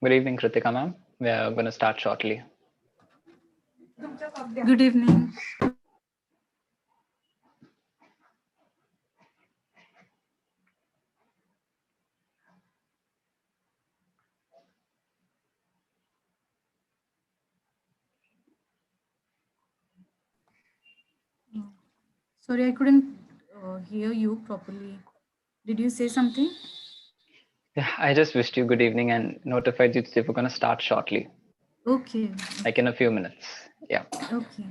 Good evening, Kritika ma'am. We are going to start shortly. Good evening. Sorry, I couldn't hear you properly. Did you say something? Yeah, I just wished you good evening and notified you that we're going to start shortly, Okay. like in a few minutes. Yeah. Okay.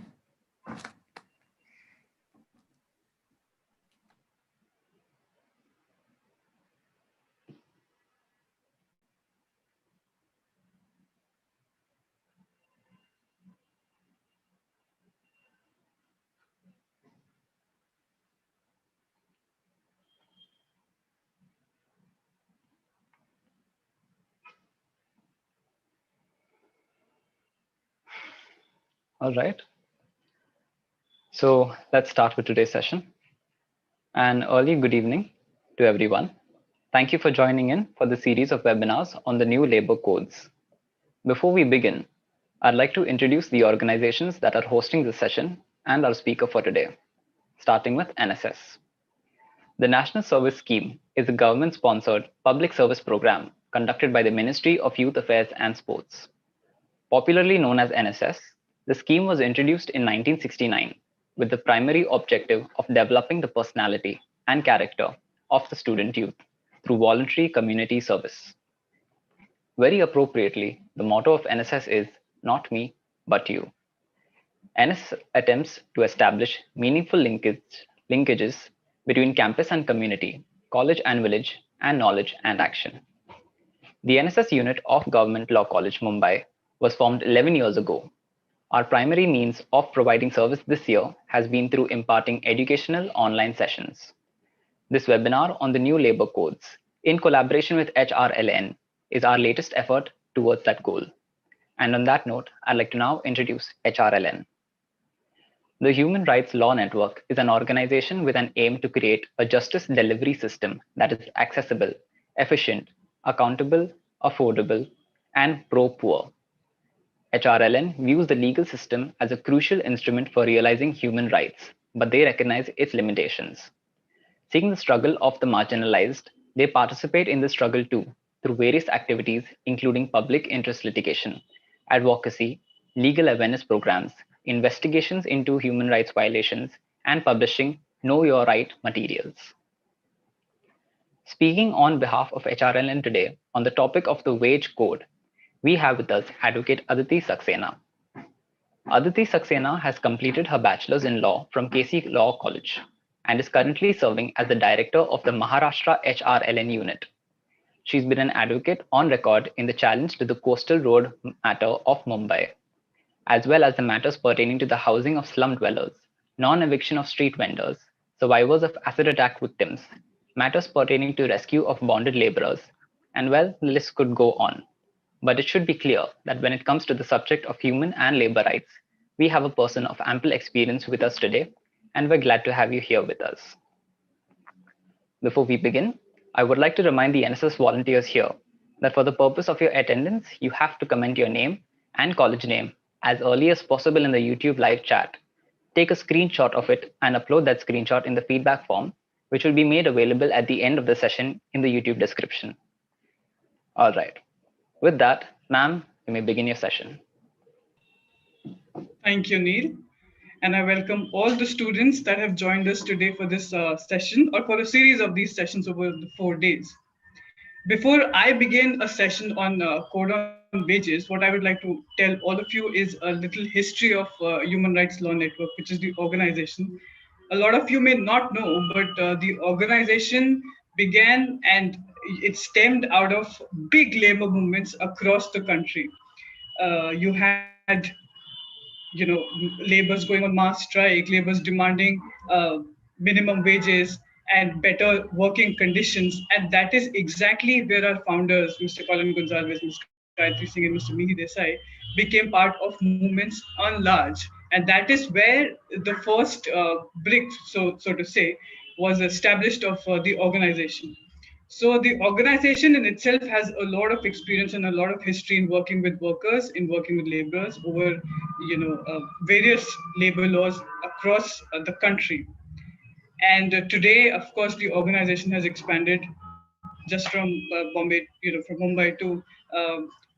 All right. So let's start with today's session. An early good evening to everyone. Thank you for joining in for the series of webinars on the new labor codes. Before we begin, I'd like to introduce the organizations that are hosting this session and our speaker for today, starting with NSS. The National Service Scheme is a government-sponsored public service program conducted by the Ministry of Youth Affairs and Sports. Popularly known as NSS, the scheme was introduced in 1969 with the primary objective of developing the personality and character of the student youth through voluntary community service. Very appropriately, the motto of NSS is "Not me, but you." NSS attempts to establish meaningful linkages between campus and community, college and village, and knowledge and action. The NSS unit of Government Law College, Mumbai was formed 11 years ago. Our primary means of providing service this year has been through imparting educational online sessions. This webinar on the new labor codes, in collaboration with HRLN, is our latest effort towards that goal. And on that note, I'd like to now introduce HRLN. The Human Rights Law Network is an organization with an aim to create a justice delivery system that is accessible, efficient, accountable, affordable, and pro-poor. HRLN views the legal system as a crucial instrument for realizing human rights, but they recognize its limitations. Seeing the struggle of the marginalized, they participate in the struggle too, through various activities including public interest litigation, advocacy, legal awareness programs, investigations into human rights violations, and publishing Know Your Right materials. Speaking on behalf of HRLN today on the topic of the wage code, we have with us Advocate Aditi Saxena. Aditi Saxena has completed her bachelor's in law from KC Law College and is currently serving as the director of the Maharashtra HRLN unit. She's been an advocate on record in the challenge to the coastal road matter of Mumbai, as well as the matters pertaining to the housing of slum dwellers, non-eviction of street vendors, survivors of acid attack victims, matters pertaining to rescue of bonded laborers, and well, the list could go on. But it should be clear that when it comes to the subject of human and labor rights, we have a person of ample experience with us today, and we're glad to have you here with us. Before we begin, I would like to remind the NSS volunteers here that for the purpose of your attendance, you have to comment your name and college name as early as possible in the YouTube live chat. Take a screenshot of it and upload that screenshot in the feedback form, which will be made available at the end of the session in the YouTube description. All right. With that, ma'am, you may begin your session. Thank you, Neil. And I welcome all the students that have joined us today for this session or for a series of these sessions over the 4 days. Before I begin a session on code on wages, what I would like to tell all of you is a little history of Human Rights Law Network, which is the organization. A lot of you may not know, but the organization began and it stemmed out of big labor movements across the country. You had laborers going on mass strike, laborers demanding minimum wages and better working conditions. And that is exactly where our founders, Mr. Colin Gonzalez, Ms. Gayatri Singh, and Mr. Mihi Desai, became part of movements on large. And that is where the first brick, so to say, was established of the organization. So the organization in itself has a lot of experience and a lot of history in working with workers, in working with laborers over, various labor laws across the country. And today, of course, the organization has expanded just from Bombay, from Mumbai to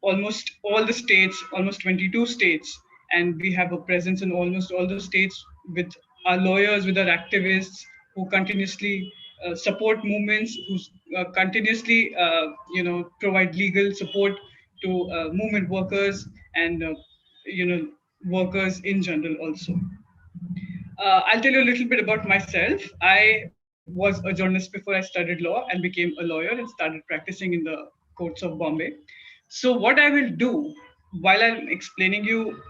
almost all the states, almost 22 states, and we have a presence in almost all the states with our lawyers, with our activists who continuously support movements, who continuously, provide legal support to movement workers and, workers in general also. I'll tell you a little bit about myself. I was a journalist before I studied law and became a lawyer and started practicing in the courts of Bombay. So what I will do while I'm explaining you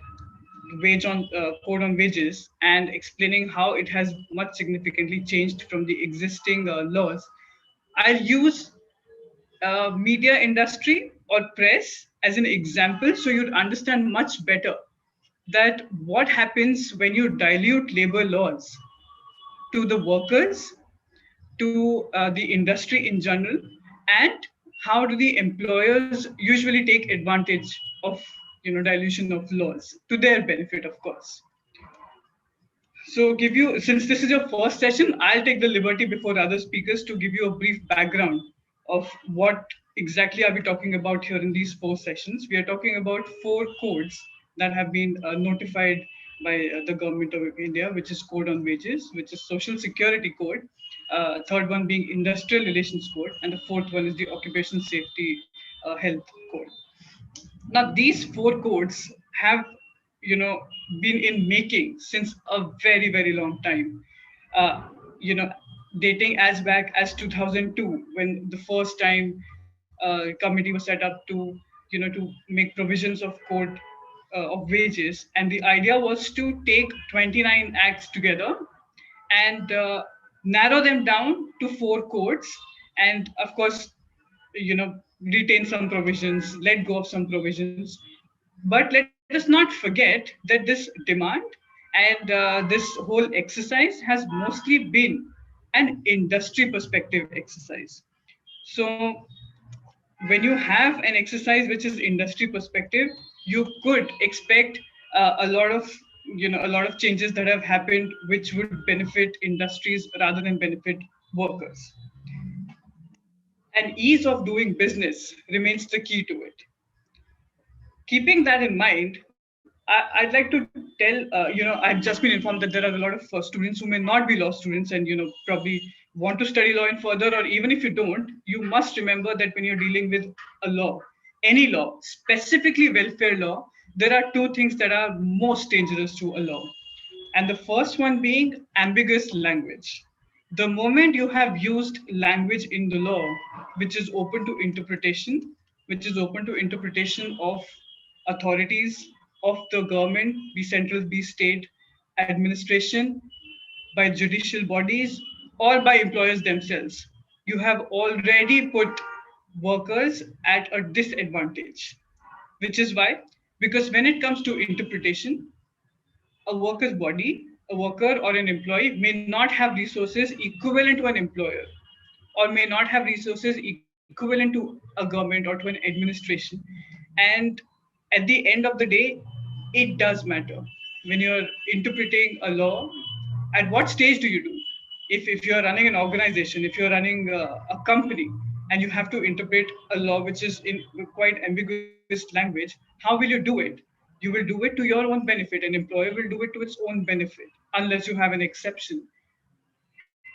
wage on code on wages and explaining how it has much significantly changed from the existing laws, I'll use media industry or press as an example so you'd understand much better that what happens when you dilute labor laws to the workers, to the industry in general, and how do the employers usually take advantage of dilution of laws to their benefit, of course. So give you, since this is your first session, I'll take the liberty before other speakers to give you a brief background of what exactly are we talking about here in these 4 sessions. We are talking about 4 codes that have been notified by the government of India, which is Code on Wages, which is Social Security Code, third one being Industrial Relations Code, and the fourth one is the Occupational Safety Health Code. Now these 4 codes have been in making since a very very long time, uh, you know dating as back as 2002 when the first time committee was set up to make provisions of code of wages, and the idea was to take 29 acts together and narrow them down to 4 codes, and of course retain some provisions, let go of some provisions. But let us not forget that this demand and this whole exercise has mostly been an industry perspective exercise. So when you have an exercise which is industry perspective, you could expect a lot of changes that have happened which would benefit industries rather than benefit workers. And ease of doing business remains the key to it. Keeping that in mind, I'd like to tell, I've just been informed that there are a lot of students who may not be law students and, probably want to study law in further, or even if you don't, you must remember that when you're dealing with a law, any law, specifically welfare law, there are 2 things that are most dangerous to a law. And the first one being ambiguous language. The moment you have used language in the law, which is open to interpretation, which is open to interpretation of authorities of the government, be central, be state, administration, by judicial bodies, or by employers themselves, you have already put workers at a disadvantage. Which is why, because when it comes to interpretation, a worker's body, a worker or an employee may not have resources equivalent to an employer, or may not have resources equivalent to a government or to an administration. And at the end of the day, it does matter. When you're interpreting a law, at what stage do you do? If you're running an organization, if you're running a company, and you have to interpret a law which is in quite ambiguous language, how will you do it? You will do it to your own benefit. An employer will do it to its own benefit, unless you have an exception.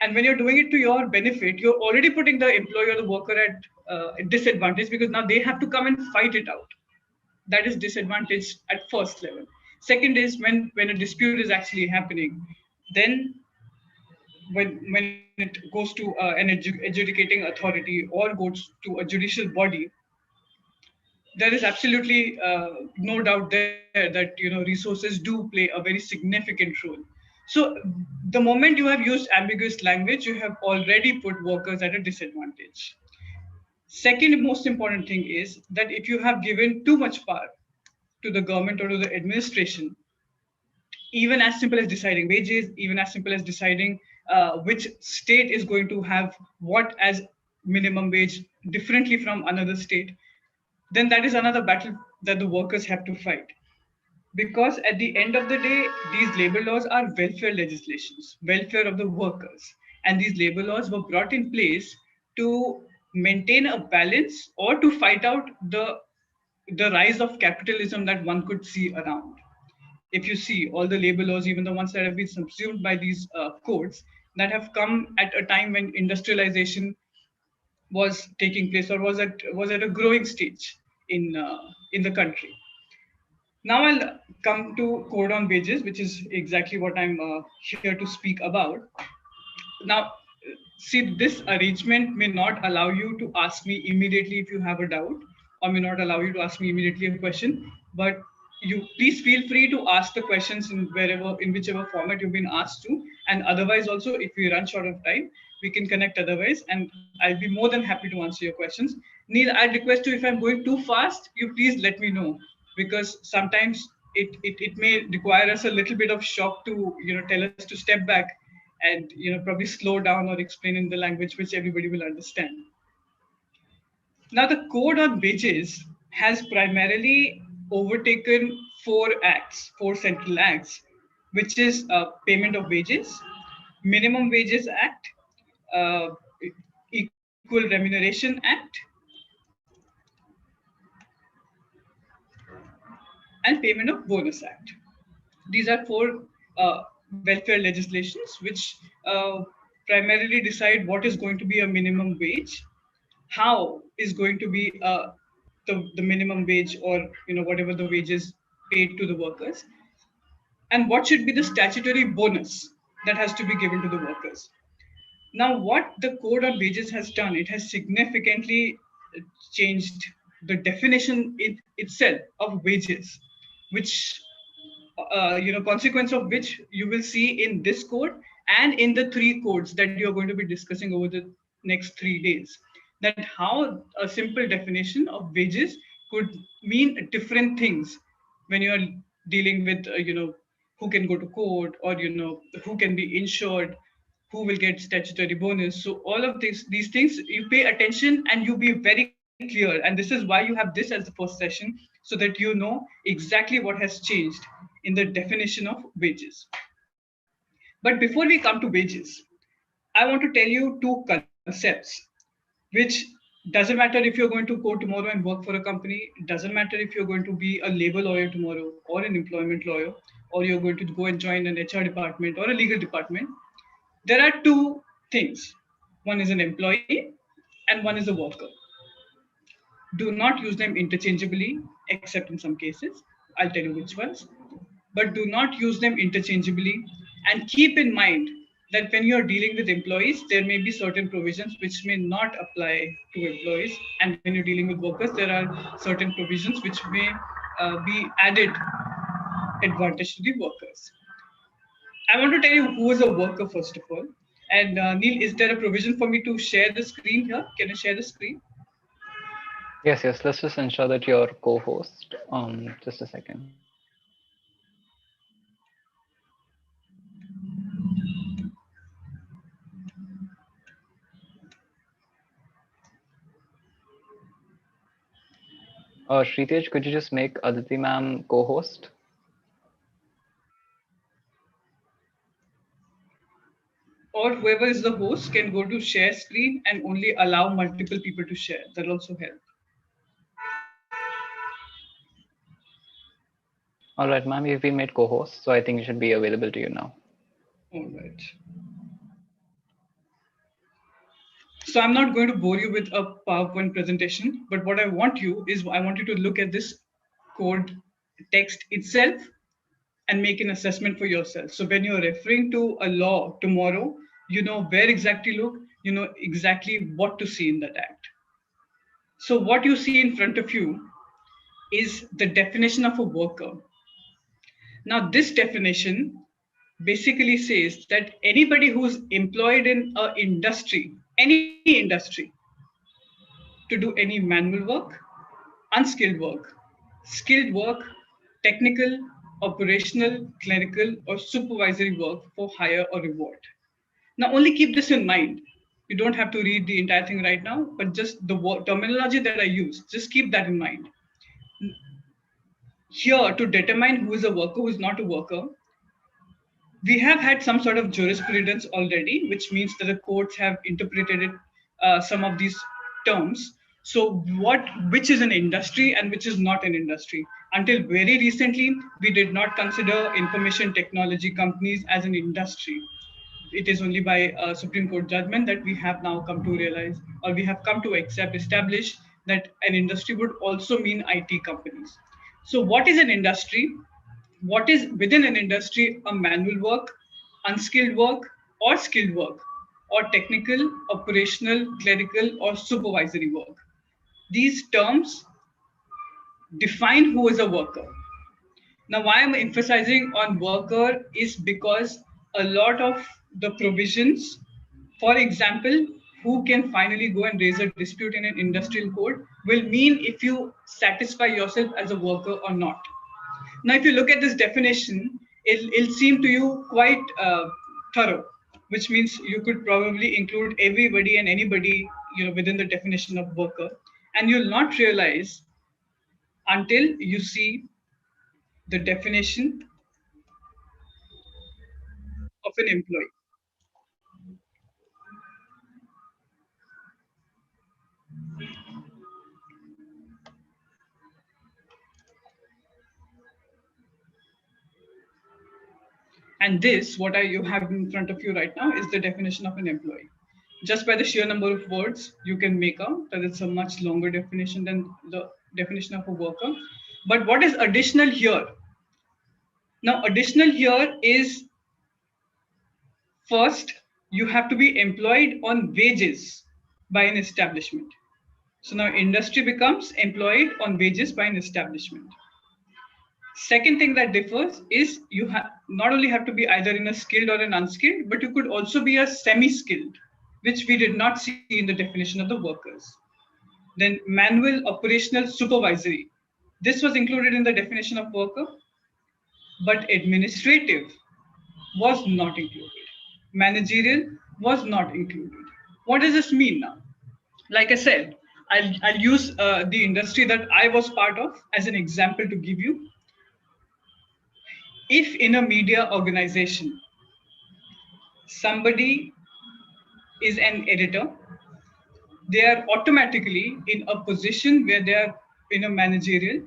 And when you're doing it to your benefit, you're already putting the employer or the worker at a disadvantage, because now they have to come and fight it out. That is disadvantage at first level. Second is when a dispute is actually happening, then when it goes to an adjudicating authority or goes to a judicial body, there is absolutely no doubt there that resources do play a very significant role. So the moment you have used ambiguous language, you have already put workers at a disadvantage. Second most important thing is that if you have given too much power to the government or to the administration, even as simple as deciding wages, even as simple as deciding which state is going to have what as minimum wage differently from another state, then that is another battle that the workers have to fight. Because at the end of the day, these labor laws are welfare legislations, welfare of the workers. And these labor laws were brought in place to maintain a balance or to fight out the rise of capitalism that one could see around. If you see all the labor laws, even the ones that have been subsumed by these codes, that have come at a time when industrialization was taking place or was at a growing stage in the country. Now I'll come to code on wages, which is exactly what I'm here to speak about. Now, see, this arrangement may not allow you to ask me immediately if you have a doubt, or may not allow you to ask me immediately a question, but you please feel free to ask the questions in whichever format you've been asked to. And otherwise, also, if we run short of time, we can connect otherwise, and I'll be more than happy to answer your questions. Neil, I'd request you, if I'm going too fast, you please let me know, because sometimes it may require us a little bit of shock to tell us to step back and probably slow down or explain in the language which everybody will understand. Now, the code on wages has primarily overtaken four central acts, which is payment of wages, minimum wages act, uh, equal remuneration act, and payment of bonus act. These are four welfare legislations which primarily decide what is going to be a minimum wage, how is going to be the minimum wage, or whatever the wages paid to the workers, and what should be the statutory bonus that has to be given to the workers. Now, what the code on wages has done, it has significantly changed the definition itself of wages, which consequence of which you will see in this code and in the three codes that you're going to be discussing over the next 3 days. That how a simple definition of wages could mean different things when you're dealing with who can go to court, or who can be insured, who will get statutory bonus. So all of these things, you pay attention and you be very clear. And this is why you have this as the first session, so that you know exactly what has changed in the definition of wages. But before we come to wages, I want to tell you two concepts which doesn't matter if you're going to go tomorrow and work for a company. It doesn't matter if you're going to be a labor lawyer tomorrow, or an employment lawyer, or you're going to go and join an HR department or a legal department. There are two things. One is an employee and one is a worker. Do not use them interchangeably, except in some cases. I'll tell you which ones. But do not use them interchangeably. And keep in mind that when you're dealing with employees, there may be certain provisions which may not apply to employees. And when you're dealing with workers, there are certain provisions which may be added advantage to the workers. I want to tell you who is a worker, first of all. And Neil, is there a provision for me to share the screen here? Can I share the screen? Yes, yes. Let's just ensure that you're co-host. Just a second. Shritesh, could you just make Aditi ma'am co-host? Or whoever is the host can go to share screen and only allow multiple people to share. That'll also help. All right, ma'am, you've been made co-host, so I think it should be available to you now. All right. So I'm not going to bore you with a PowerPoint presentation, but what I want you to look at this code text itself and make an assessment for yourself. So when you're referring to a law tomorrow, you know where exactly look, you know exactly what to see in that act. So what you see in front of you is the definition of a worker. Now, this definition basically says that anybody who's employed in an industry, any industry, to do any manual work, unskilled work, skilled work, technical, operational, clerical, or supervisory work for hire or reward. Now, only keep this in mind. You don't have to read the entire thing right now, but just the terminology that I use, just keep that in mind. Here, to determine who is a worker, who is not a worker, we have had some sort of jurisprudence already, which means that the courts have interpreted it, some of these terms. So, which is an industry and which is not an industry? Until very recently, we did not consider information technology companies as an industry. It is only by a Supreme Court judgment that we have now come to realize, or we have come to establish that an industry would also mean IT companies. So, what is an industry? What is within an industry a manual work, unskilled work, or skilled work, or technical, operational, clerical, or supervisory work? These terms define who is a worker. Now, why I'm emphasizing on worker is because a lot of the provisions, for example, who can finally go and raise a dispute in an industrial court will mean if you satisfy yourself as a worker or not. Now, if you look at this definition, it'll seem to you quite thorough, which means you could probably include everybody and anybody, within the definition of worker, and you'll not realize until you see the definition of an employee. And this, you have in front of you right now, is the definition of an employee. Just by the sheer number of words, you can make out that it's a much longer definition than the definition of a worker. But what is additional here? Now, additional here is first, you have to be employed on wages by an establishment. So now industry becomes employed on wages by an establishment. Second thing that differs is you not only have to be either in a skilled or an unskilled, but you could also be a semi-skilled, which we did not see in the definition of the workers. Then manual, operational, supervisory. This was included in the definition of worker, but administrative was not included. Managerial was not included. What does this mean now? Like I said, I'll use the industry that I was part of as an example to give you. If in a media organization, somebody is an editor, they are automatically in a position where they are in a managerial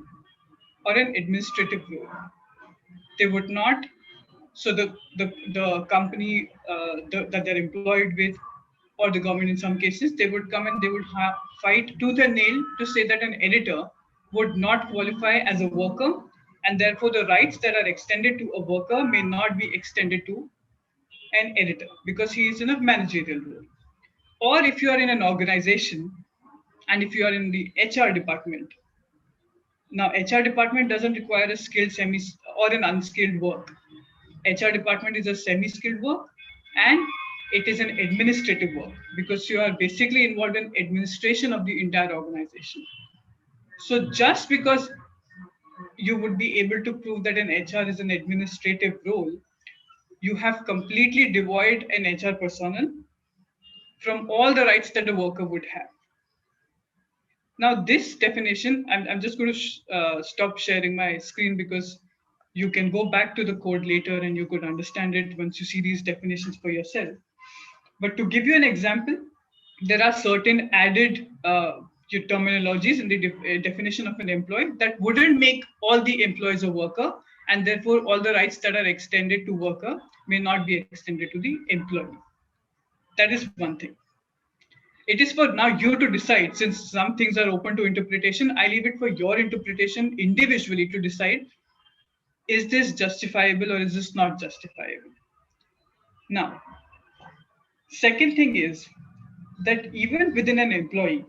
or an administrative role. They would not, so the company that they're employed with, or the government in some cases, they would come and they would fight tooth and nail to say that an editor would not qualify as a worker, and therefore the rights that are extended to a worker may not be extended to an editor because he is in a managerial role. Or if you are in an organization and if you are in the HR department, now HR department doesn't require a skilled semi or an unskilled work. HR department is a semi-skilled work and it is an administrative work because you are basically involved in administration of the entire organization. So just because you would be able to prove that an HR is an administrative role, you have completely devoid an HR personnel from all the rights that a worker would have. Now, this definition, I'm just going to stop sharing my screen because you can go back to the code later and you could understand it once you see these definitions for yourself. But to give you an example, there are certain added terminologies in the definition of an employee that wouldn't make all the employees a worker, and therefore all the rights that are extended to worker may not be extended to the employee. That is one thing. It is for now you to decide. Since some things are open to interpretation, I leave it for your interpretation individually to decide, is this justifiable or is this not justifiable? Now, second thing is that even within an employee,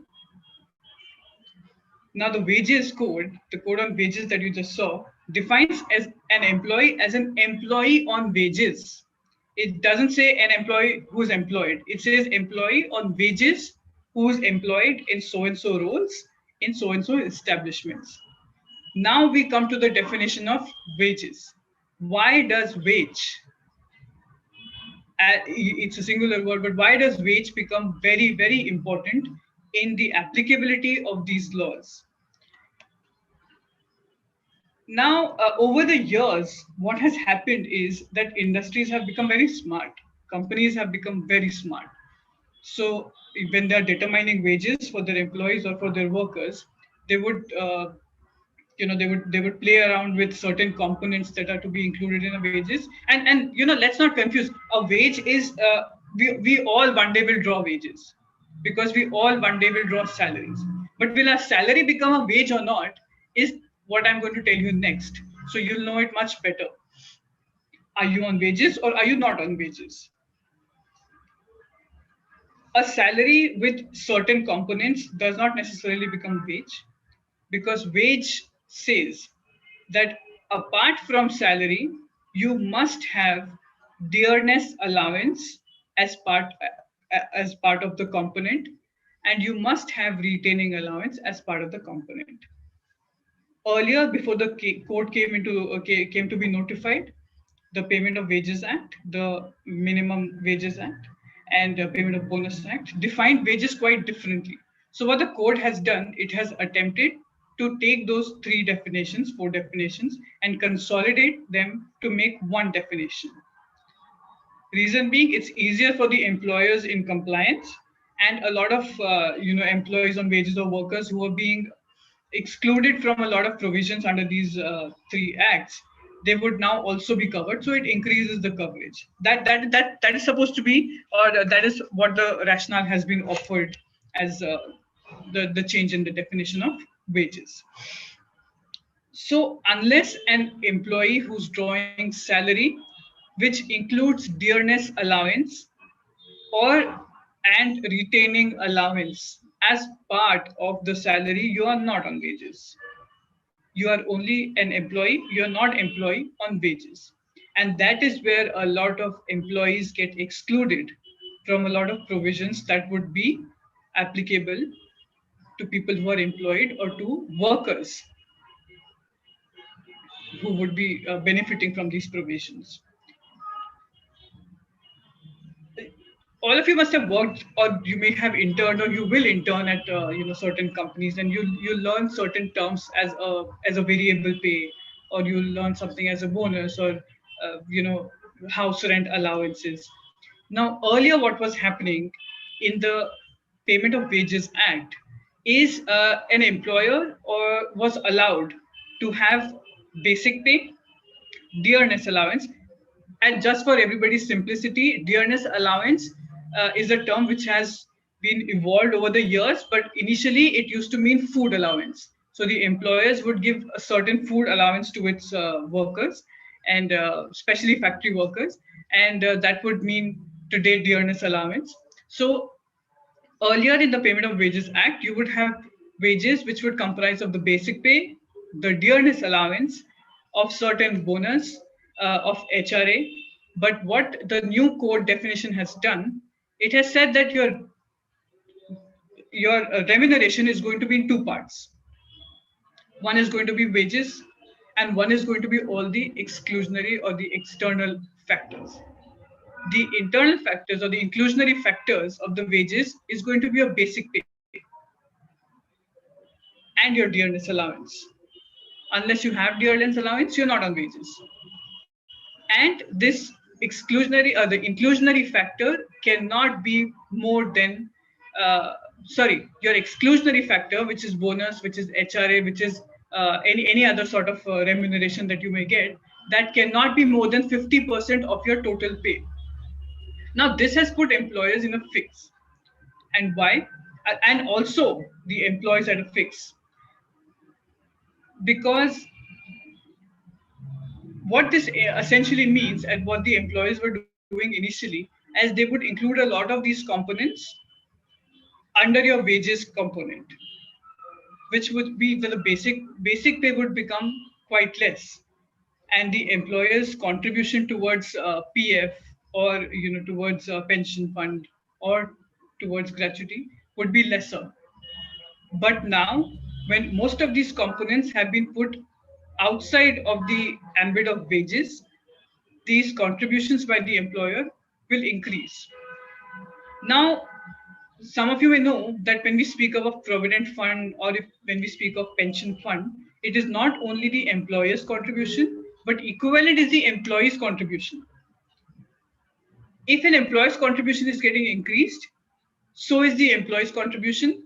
now the wages code, the code on wages that you just saw, defines as an employee as an employee on wages. It doesn't say an employee who's employed. It says employee on wages who's employed in so-and-so roles in so-and-so establishments. Now we come to the definition of wages. Why does wage it's a singular word, but why does wage become very, very important in the applicability of these laws? Now, over the years, what has happened is that industries have become very smart. Companies have become very smart. So when they're determining wages for their employees or for their workers, they would they would play around with certain components that are to be included in a wages. And let's not confuse. A wage is we all one day will draw wages, because we all one day will draw salaries. But will our salary become a wage or not is what I'm going to tell you next. So you'll know it much better. Are you on wages or are you not on wages? A salary with certain components does not necessarily become wage, because wage says that apart from salary, you must have dearness allowance as part of the component, and you must have retaining allowance as part of the component. Earlier, before the code came to be notified, the Payment of Wages Act, the Minimum Wages Act, and the Payment of Bonus Act defined wages quite differently. So what the code has done, it has attempted to take those four definitions, and consolidate them to make one definition. Reason being, it's easier for the employers in compliance, and a lot of employees on wages or workers who are being excluded from a lot of provisions under these three acts, they would now also be covered. So it increases the coverage. That is supposed to be, or that is what the rationale has been offered as the change in the definition of wages. So unless an employee who's drawing salary, which includes dearness allowance or and retaining allowance as part of the salary, you are not on wages. You are only an employee, you are not employee on wages. And that is where a lot of employees get excluded from a lot of provisions that would be applicable to people who are employed, or to workers who would be benefiting from these provisions. All of you must have worked, or you may have interned, or you will intern at certain companies, and you learn certain terms as a variable pay, or you learn something as a bonus, or house rent allowances. Now, earlier, what was happening in the Payment of Wages Act is an employer or was allowed to have basic pay, dearness allowance. And just for everybody's simplicity, dearness allowance is a term which has been evolved over the years, but initially it used to mean food allowance. So the employers would give a certain food allowance to its workers, and especially factory workers, and that would mean today dearness allowance. So earlier in the Payment of Wages Act, you would have wages which would comprise of the basic pay, the dearness allowance, of certain bonus, of HRA. But what the new code definition has done, it has said that your remuneration is going to be in two parts. One is going to be wages, and one is going to be all the exclusionary or the external factors. The internal factors or the inclusionary factors of the wages is going to be your basic pay and your dearness allowance. Unless you have dearness allowance, you're not on wages. And this exclusionary or the inclusionary factor cannot be more than your exclusionary factor, which is bonus, which is HRA, which is any other sort of remuneration that you may get, that cannot be more than 50% of your total pay. Now, this has put employers in a fix. And why? And also the employees at a fix. Because what this essentially means, and what the employers were doing initially, as they would include a lot of these components under your wages component, which would be the basic pay would become quite less, and the employer's contribution towards PF, or towards pension fund, or towards gratuity would be lesser. But now, when most of these components have been put outside of the ambit of wages, these contributions by the employer will increase. Now, some of you may know that when we speak of a provident fund or when we speak of pension fund, it is not only the employer's contribution, but equivalent is the employee's contribution. If an employer's contribution is getting increased, so is the employee's contribution.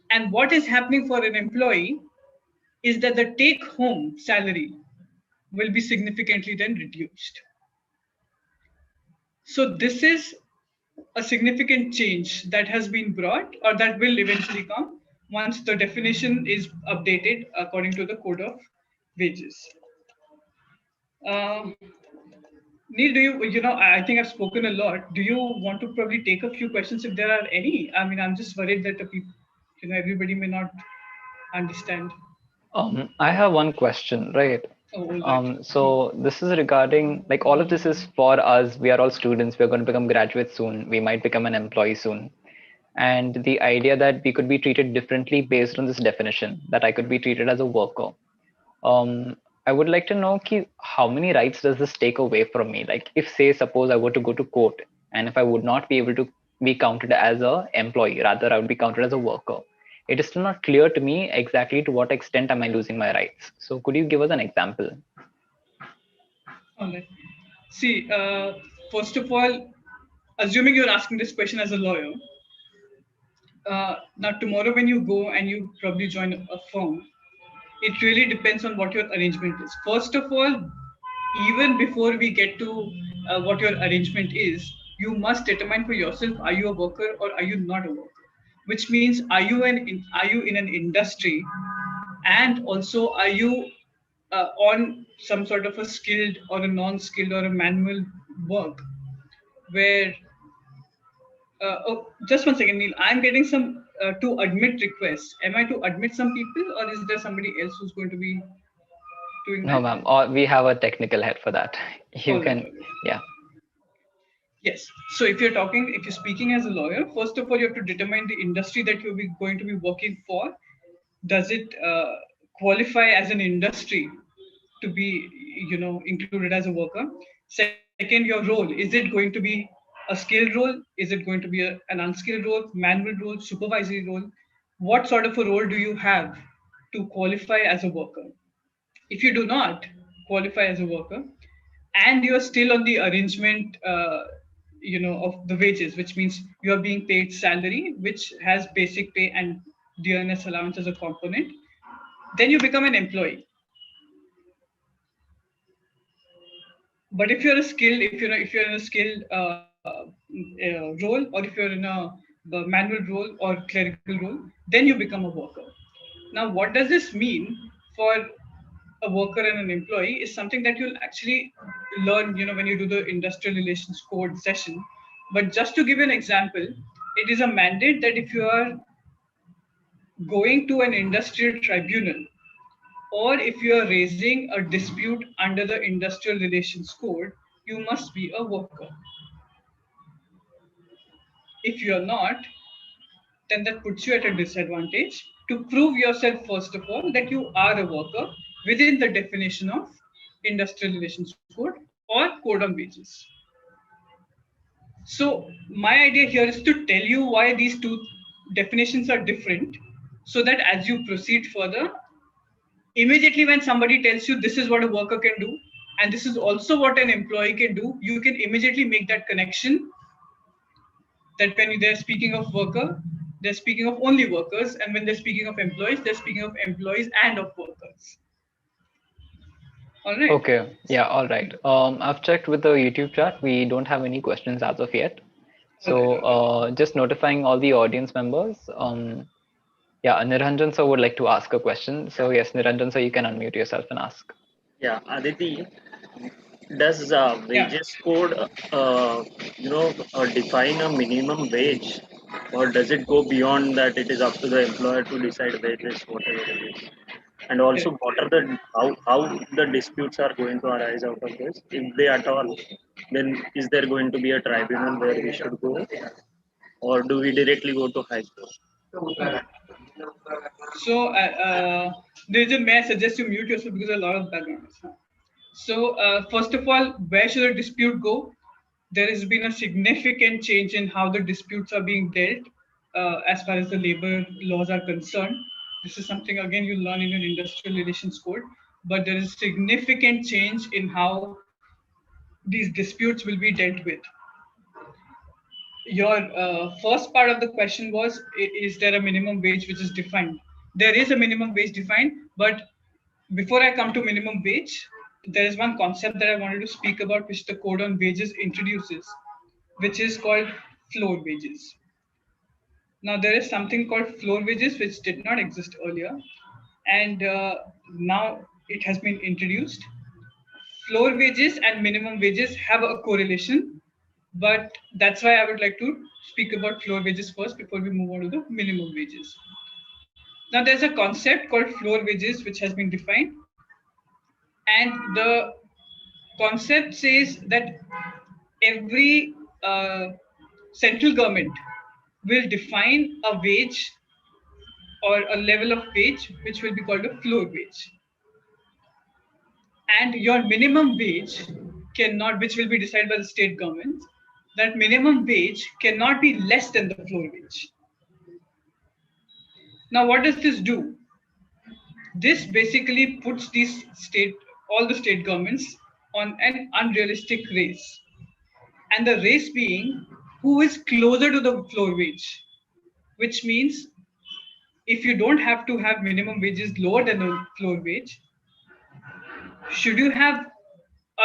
And what is happening for an employee is that the take home salary will be significantly then reduced. So this is a significant change that has been brought or that will eventually come once the definition is updated according to the Code of Wages. Neil, I think I've spoken a lot. Do you want to probably take a few questions if there are any? I mean, I'm just worried that the people, everybody may not understand. I have one question, right? Oh, all right. So this is regarding, like, all of this is for us. We are all students. We're going to become graduates soon. We might become an employee soon. And the idea that we could be treated differently based on this definition, that I could be treated as a worker. I would like to know how many rights does this take away from me? Like, if, say, suppose I were to go to court, and if I would not be able to be counted as an employee, rather I would be counted as a worker. It is still not clear to me exactly to what extent am I losing my rights. So could you give us an example? All right. See, first of all, assuming you're asking this question as a lawyer, now tomorrow when you go and you probably join a firm, it really depends on what your arrangement is. First of all, even before we get to what your arrangement is, you must determine for yourself: are you a worker or are you not a worker? Which means, are you in an industry, and also are you on some sort of a skilled or a non-skilled or a manual work where just one second, Neil. I'm getting some to admit requests. Am I to admit some people, or is there somebody else who's going to be doing No, that? ma'am. We have a technical head for that. You All can, right. yeah. Yes. So if you're speaking as a lawyer, first of all, you have to determine the industry that you're going to be working for. Does it qualify as an industry to be, included as a worker? Second, your role. Is it going to be a skilled role? Is it going to be an unskilled role, manual role, supervisory role? What sort of a role do you have to qualify as a worker? If you do not qualify as a worker and you're still on the arrangement of the wages, which means you are being paid salary, which has basic pay and dearness allowance as a component, then you become an employee. But if you're in a skilled role, or if you're in a manual role or clerical role, then you become a worker. Now, what does this mean for a worker and an employee is something that you'll actually learn, when you do the industrial relations code session. But just to give you an example, it is a mandate that if you are going to an industrial tribunal, or if you are raising a dispute under the industrial relations code, you must be a worker. If you are not, then that puts you at a disadvantage to prove yourself, first of all, that you are a worker within the definition of industrial relations code or code on wages. So my idea here is to tell you why these two definitions are different, so that as you proceed further, immediately when somebody tells you this is what a worker can do and this is also what an employee can do, you can immediately make that connection, that when they're speaking of worker, they're speaking of only workers, and when they're speaking of employees, they're speaking of employees and of workers. All right. Okay. Yeah. All right. I've checked with the YouTube chat. We don't have any questions as of yet. So just notifying all the audience members. Yeah, Niranjan sir would like to ask a question. So yes, Niranjan sir, you can unmute yourself and ask. Yeah, Aditi, does wages code, define a minimum wage, or does it go beyond that? It is up to the employer to decide wages, whatever it is. And also, what are the how the disputes are going to arise out of this, if they at all? Then is there going to be a tribunal where we should go, or do we directly go to high court? So, Niranjan, may I suggest you mute yourself because there's a lot of background noise. So, first of all, where should a dispute go? there has been a significant change in how the disputes are being dealt as far as the labor laws are concerned. This is something, again, you learn in an industrial relations code, but there is significant change in how these disputes will be dealt with. Your first part of the question was, is there a minimum wage which is defined? There is a minimum wage defined, but before I come to minimum wage, there is one concept that I wanted to speak about, which the Code on Wages introduces, which is called floor wages. Now, there is something called floor wages, which did not exist earlier, and now it has been introduced. Floor wages and minimum wages have a correlation, but that's why I would like to speak about floor wages first before we move on to the minimum wages. Now, there's a concept called floor wages, which has been defined, and the concept says that every central government will define a wage or a level of wage which will be called a floor wage, and your minimum wage cannot, which will be decided by the state government, that minimum wage cannot be less than the floor wage. Now, what does this do? This basically puts all the state governments on an unrealistic race, and the race being who is closer to the floor wage, which means if you don't have to have minimum wages lower than the floor wage, should you have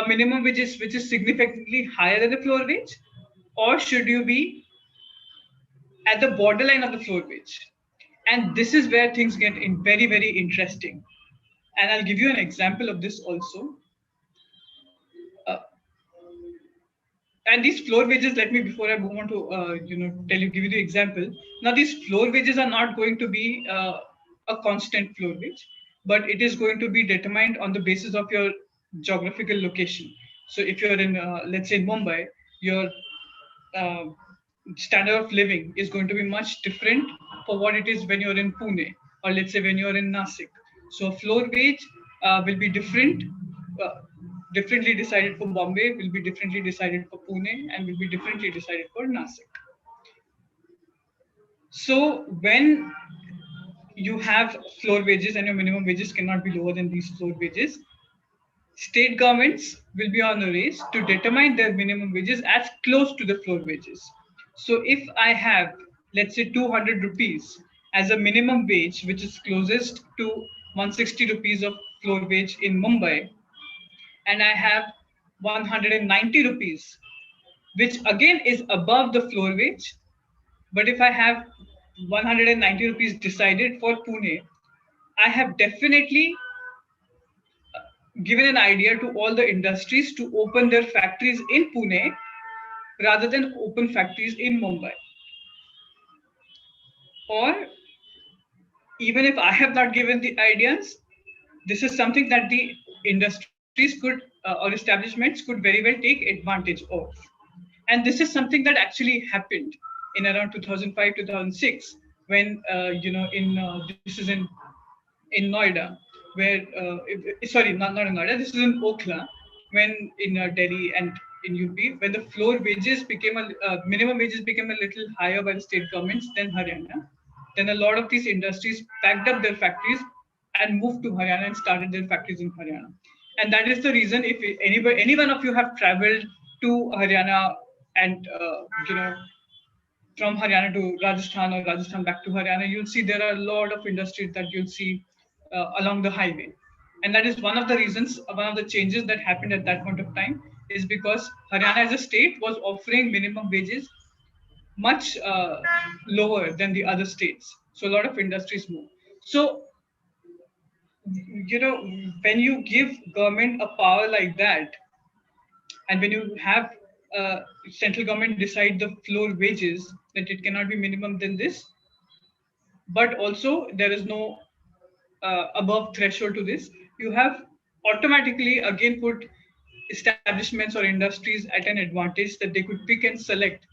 a minimum wage which is significantly higher than the floor wage, or should you be at the borderline of the floor wage? And this is where things get very, very interesting. And I'll give you an example of this also. And these floor wages, let me, before I move on to give you the example. Now, these floor wages are not going to be a constant floor wage, but it is going to be determined on the basis of your geographical location. So if you're in, let's say, Mumbai, your standard of living is going to be much different for what it is when you're in Pune, or let's say when you're in Nasik. So floor wage will be different, differently decided for Bombay, will be differently decided for Pune, and will be differently decided for Nasik. So when you have floor wages and your minimum wages cannot be lower than these floor wages, state governments will be on a race to determine their minimum wages as close to the floor wages. So if I have, let's say, 200 rupees as a minimum wage, which is closest to 160 rupees of floor wage in Mumbai, and I have 190 rupees, which again is above the floor wage, but if I have 190 rupees decided for Pune, I have definitely given an idea to all the industries to open their factories in Pune rather than open factories in Mumbai. Or even if I have not given the ideas, this is something that the industries could or establishments could very well take advantage of. And this is something that actually happened in around 2005, 2006, when this is in Noida, where sorry, not in Noida. This is in Okhla, when in Delhi and in UP, when the floor wages became minimum wages became a little higher by the state governments than Haryana. Then a lot of these industries packed up their factories and moved to Haryana and started their factories in Haryana. And that is the reason, if any one of you have traveled to Haryana and from Haryana to Rajasthan or Rajasthan back to Haryana, you'll see there are a lot of industries that you'll see along the highway. And that is one of the reasons, one of the changes that happened at that point of time is because Haryana as a state was offering minimum wages much lower than the other states. So a lot of industries move. So, when you give government a power like that, and when you have central government decide the floor wages, that it cannot be minimum than this, but also there is no above threshold to this, you have automatically again put establishments or industries at an advantage that they could pick and select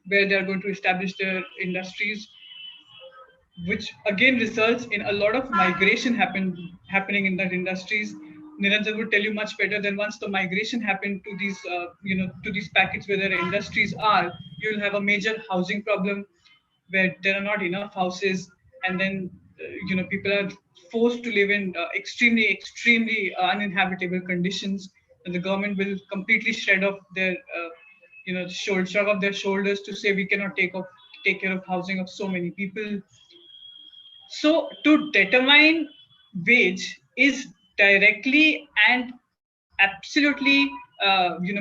where they are going to establish their industries, which again results in a lot of migration happening in that industries. Niranjan would tell you much better. Than once the migration happened to these, to these packets where their industries are, you'll have a major housing problem where there are not enough houses, and then people are forced to live in extremely uninhabitable conditions, and the government will completely shred off their shrug off their shoulders to say we cannot take care of housing of so many people. So to determine wage is directly and absolutely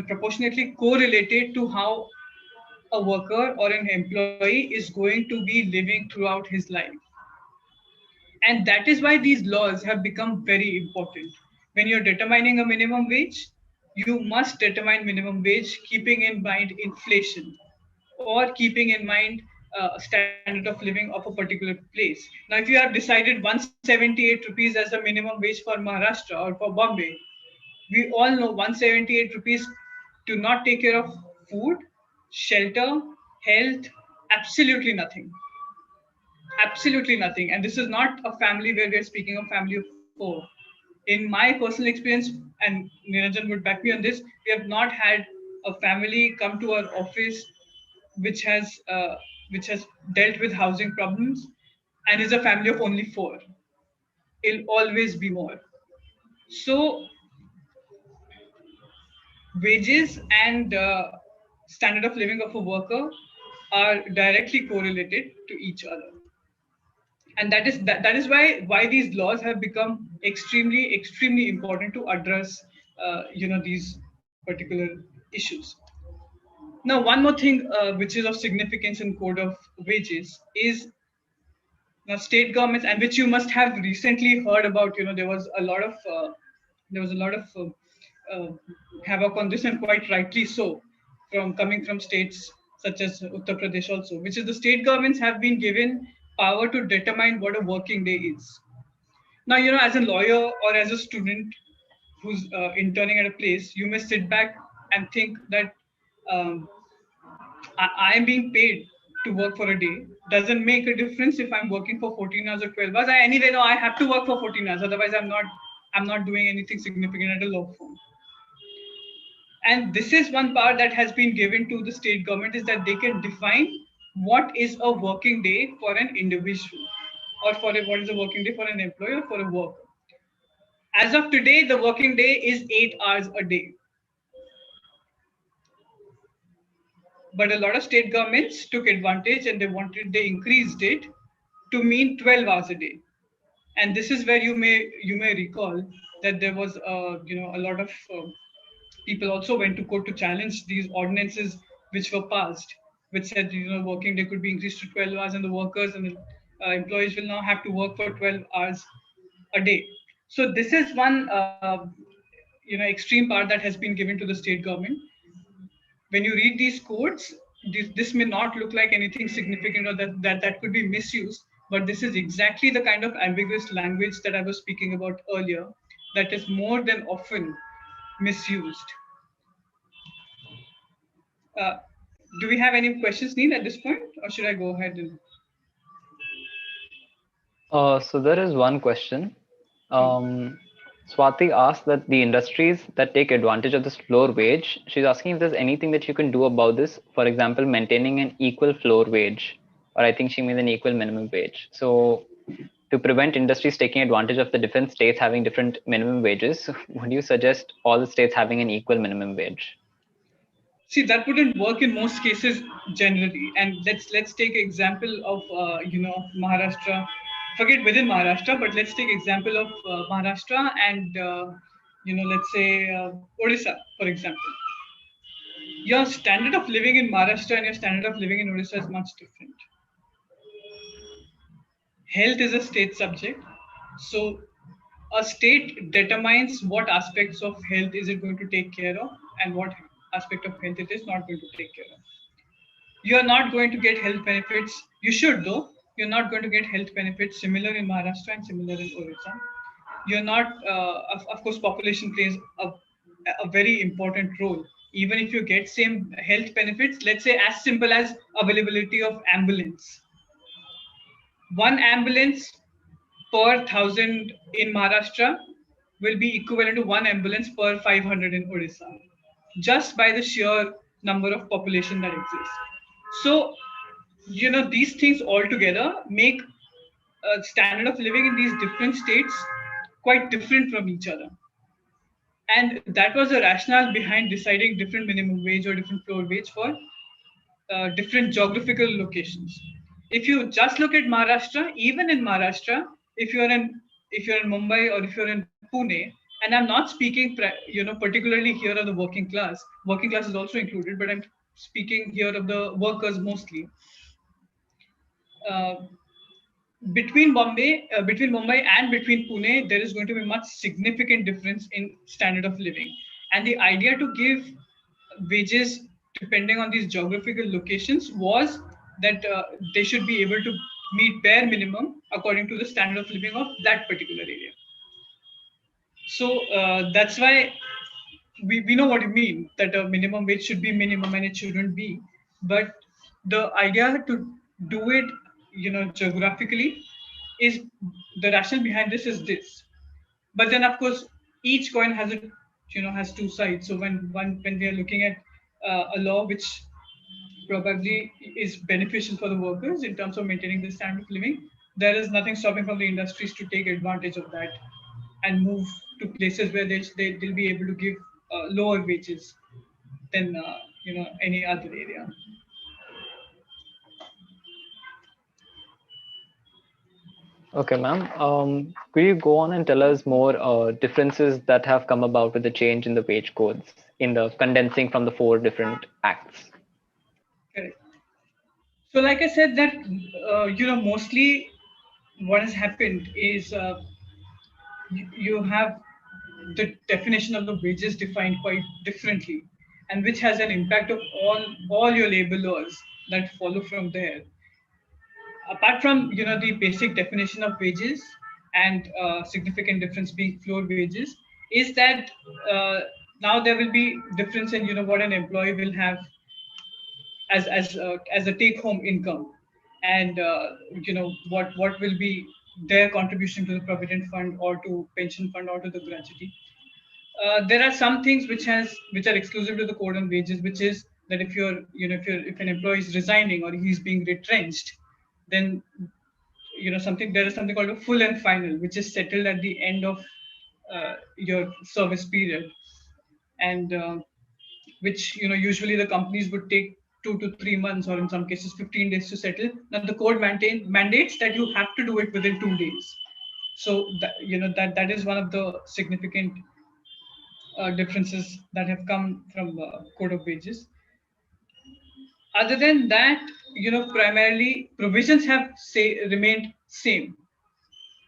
proportionately correlated to how a worker or an employee is going to be living throughout his life. And that is why these laws have become very important. When you're determining a minimum wage, you must determine minimum wage keeping in mind inflation or keeping in mind a standard of living of a particular place. Now, if you have decided 178 rupees as a minimum wage for Maharashtra or for Bombay, we all know 178 rupees to not take care of food, shelter, health, absolutely nothing. Absolutely nothing. And this is not a family where we're speaking of family of four. In my personal experience, and Niranjan would back me on this, we have not had a family come to our office which has dealt with housing problems and is a family of only four. It'll always be more. So wages and standard of living of a worker are directly correlated to each other, and that is why these laws have become extremely important to address these particular issues. Now, one more thing which is of significance in code of wages is, now, state governments, and which you must have recently heard about. There was a lot of uh, havoc on this, and quite rightly so, from coming from states such as Uttar Pradesh also, which is the state governments have been given power to determine what a working day is. Now, as a lawyer or as a student who's interning at a place, you may sit back and think that um, I am being paid to work for a day. Doesn't make a difference if I'm working for 14 hours or 12 hours. I anyway know I have to work for 14 hours. Otherwise, I'm not doing anything significant at a law firm. And this is one power that has been given to the state government, is that they can define what is a working day for an individual, or what is a working day for an employee or for a worker. As of today, the working day is 8 hours a day. But a lot of state governments took advantage and they increased it to mean 12 hours a day. And this is where you may recall that there was a lot of people also went to court to challenge these ordinances which were passed, which said working day could be increased to 12 hours, and the workers and the employees will now have to work for 12 hours a day. So this is one extreme power that has been given to the state government. When you read these codes, this may not look like anything significant, or that could be misused, but this is exactly the kind of ambiguous language that I was speaking about earlier, that is more than often misused. Uh, do we have any questions, Neil, at this point, or should I go ahead and? So there is one question. Swati asked that the industries that take advantage of this floor wage, she's asking if there's anything that you can do about this. For example, maintaining an equal floor wage, or I think she means an equal minimum wage. So to prevent industries taking advantage of the different states having different minimum wages, would you suggest all the states having an equal minimum wage? See, that wouldn't work in most cases generally. And let's take example of Maharashtra. Forget within Maharashtra, but let's take example of Maharashtra and let's say Odisha, for example. Your standard of living in Maharashtra and your standard of living in Odisha is much different. Health is a state subject, so a state determines what aspects of health is it going to take care of and what aspect of health it is not going to take care of. You are not going to get health benefits. You should, though. You're not going to get health benefits similar in Maharashtra and similar in Orissa. You're not, of course, population plays a very important role. Even if you get same health benefits, let's say as simple as availability of ambulance. One ambulance per 1,000 in Maharashtra will be equivalent to one ambulance per 500 in Odisha, just by the sheer number of population that exists. So, these things altogether make a standard of living in these different states quite different from each other. And that was the rationale behind deciding different minimum wage or different floor wage for different geographical locations. If you just look at Maharashtra, even in Maharashtra, if you're in Mumbai or if you're in Pune, and I'm not speaking particularly here of the working class. Working class is also included, but I'm speaking here of the workers mostly. Uh, between Mumbai and between Pune, there is going to be much significant difference in standard of living. And the idea to give wages depending on these geographical locations was that they should be able to meet bare minimum according to the standard of living of that particular area. So that's why we know what you mean, that a minimum wage should be minimum and it shouldn't be. But the idea to do it, geographically, is the rationale behind this is this. But then, of course, each coin has two sides. So when we are looking at a law which probably is beneficial for the workers in terms of maintaining the standard of living, there is nothing stopping from the industries to take advantage of that and move to places where they'll be able to give lower wages than any other area. Okay, ma'am. Could you go on and tell us more differences that have come about with the change in the wage codes in the condensing from the 4 different acts? Correct. So, like I said, that mostly what has happened is you have the definition of the wages defined quite differently, and which has an impact of all your labor laws that follow from there. Apart from the basic definition of wages and significant difference being floor wages, is that now there will be difference in what an employee will have as a take home income, and what will be their contribution to the provident fund or to pension fund or to the gratuity. There are some things which are exclusive to the code on wages, which is that if an employee is resigning or he's being retrenched, then there is something called a full and final, which is settled at the end of your service period, and which usually the companies would take 2 to 3 months, or in some cases 15 days to settle. Now the code mandates that you have to do it within 2 days. So that is one of the significant differences that have come from code of wages. Other than that, primarily provisions have remained same,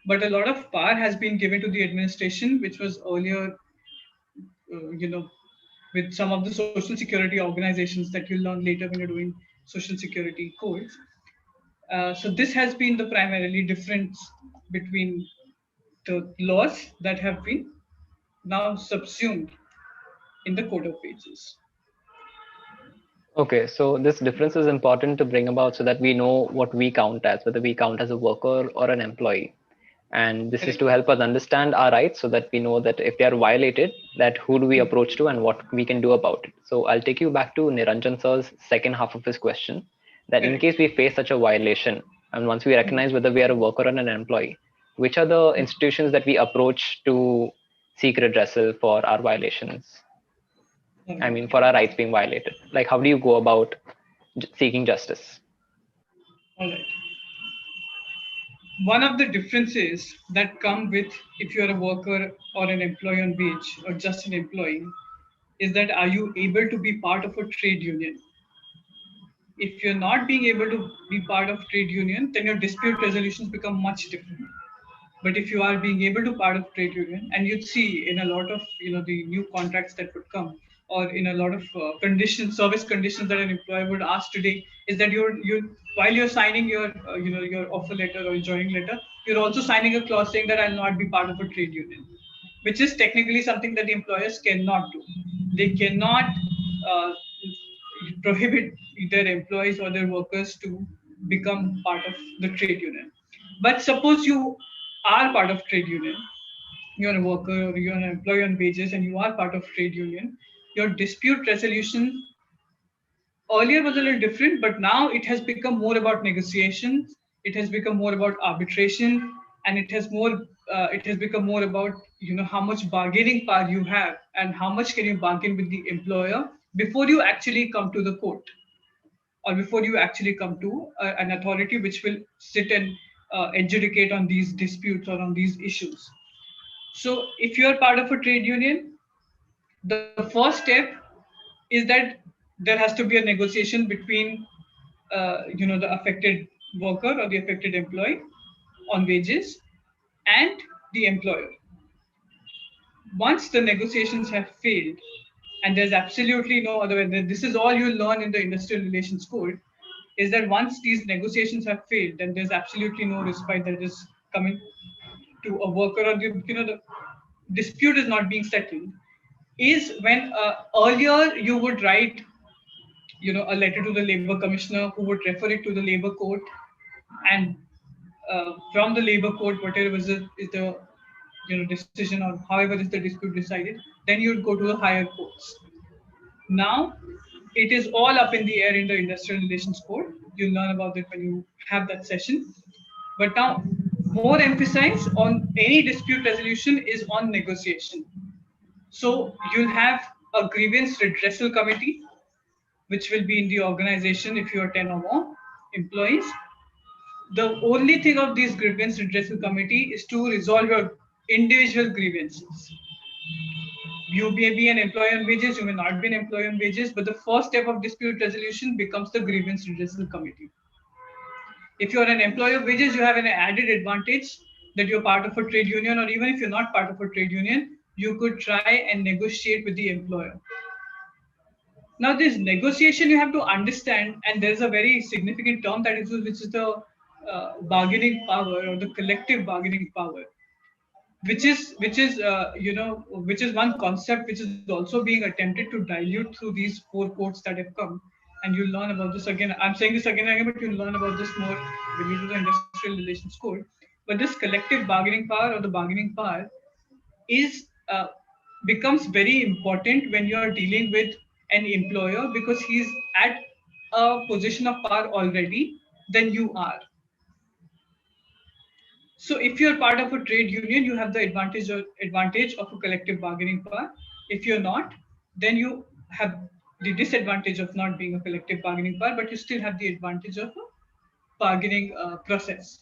but a lot of power has been given to the administration, which was earlier, with some of the social security organizations that you'll learn later when you're doing social security codes. So this has been the primarily difference between the laws that have been now subsumed in the code of wages. Okay, so this difference is important to bring about so that we know what we count as, whether we count as a worker or an employee. And this is to help us understand our rights so that we know that if they are violated, that who do we approach to and what we can do about it. So I'll take you back to Niranjan sir's second half of his question, that in case we face such a violation, and once we recognize whether we are a worker or an employee, which are the institutions that we approach to seek redressal for our violations? I mean, for our rights being violated. Like, how do you go about seeking justice? All right. One of the differences that come with if you're a worker or an employee on wage or just an employee is that are you able to be part of a trade union? If you're not being able to be part of trade union, then your dispute resolutions become much different. But if you are being able to part of trade union, and you'd see in a lot of the new contracts that would come, or in a lot of service conditions that an employer would ask today, is that you while you're signing your your offer letter or joining letter, you're also signing a clause saying that I'll not be part of a trade union, which is technically something that the employers cannot do. They cannot prohibit their employees or their workers to become part of the trade union. But suppose you are part of trade union you're a worker or you're an employee on wages and you are part of trade union, your dispute resolution earlier was a little different, but now it has become more about negotiations. It has become more about arbitration, and it has become more about how much bargaining power you have and how much can you bargain with the employer before you actually come to the court or before you actually come to an authority which will sit and adjudicate on these disputes or on these issues. So if you are part of a trade union, the first step is that there has to be a negotiation between the affected worker or the affected employee on wages and the employer. Once the negotiations have failed, and there's absolutely no other way, this is all you'll learn in the industrial relations code, is that once these negotiations have failed, then there's absolutely no respite that is coming to a worker, or the dispute is not being settled, is when earlier you would write a letter to the labor commissioner who would refer it to the labor court, and from the labor court, whatever is the decision or however is the dispute decided, then you would go to the higher courts. Now it is all up in the air in the industrial relations code. You'll learn about it when you have that session. But now more emphasis on any dispute resolution is on negotiation. So you'll have a grievance redressal committee, which will be in the organization if you are 10 or more employees. The only thing of this grievance redressal committee is to resolve your individual grievances. You may be an employee on wages, you may not be an employee on wages, but the first step of dispute resolution becomes the grievance redressal committee. If you're an employee of wages, you have an added advantage that you're part of a trade union, or even if you're not part of a trade union, you could try and negotiate with the employer. Now, this negotiation you have to understand, and there's a very significant term that is used, which is the bargaining power or the collective bargaining power, which is one concept which is also being attempted to dilute through these 4 codes that have come. And you'll learn about this again. I'm saying this again and again, but you'll learn about this more when you do the industrial relations code. But this collective bargaining power or the bargaining power is becomes very important when you are dealing with an employer, because he's at a position of power already than you are. So if you're part of a trade union, you have the advantage of a collective bargaining power. If you're not, then you have the disadvantage of not being a collective bargaining power, but you still have the advantage of a bargaining process.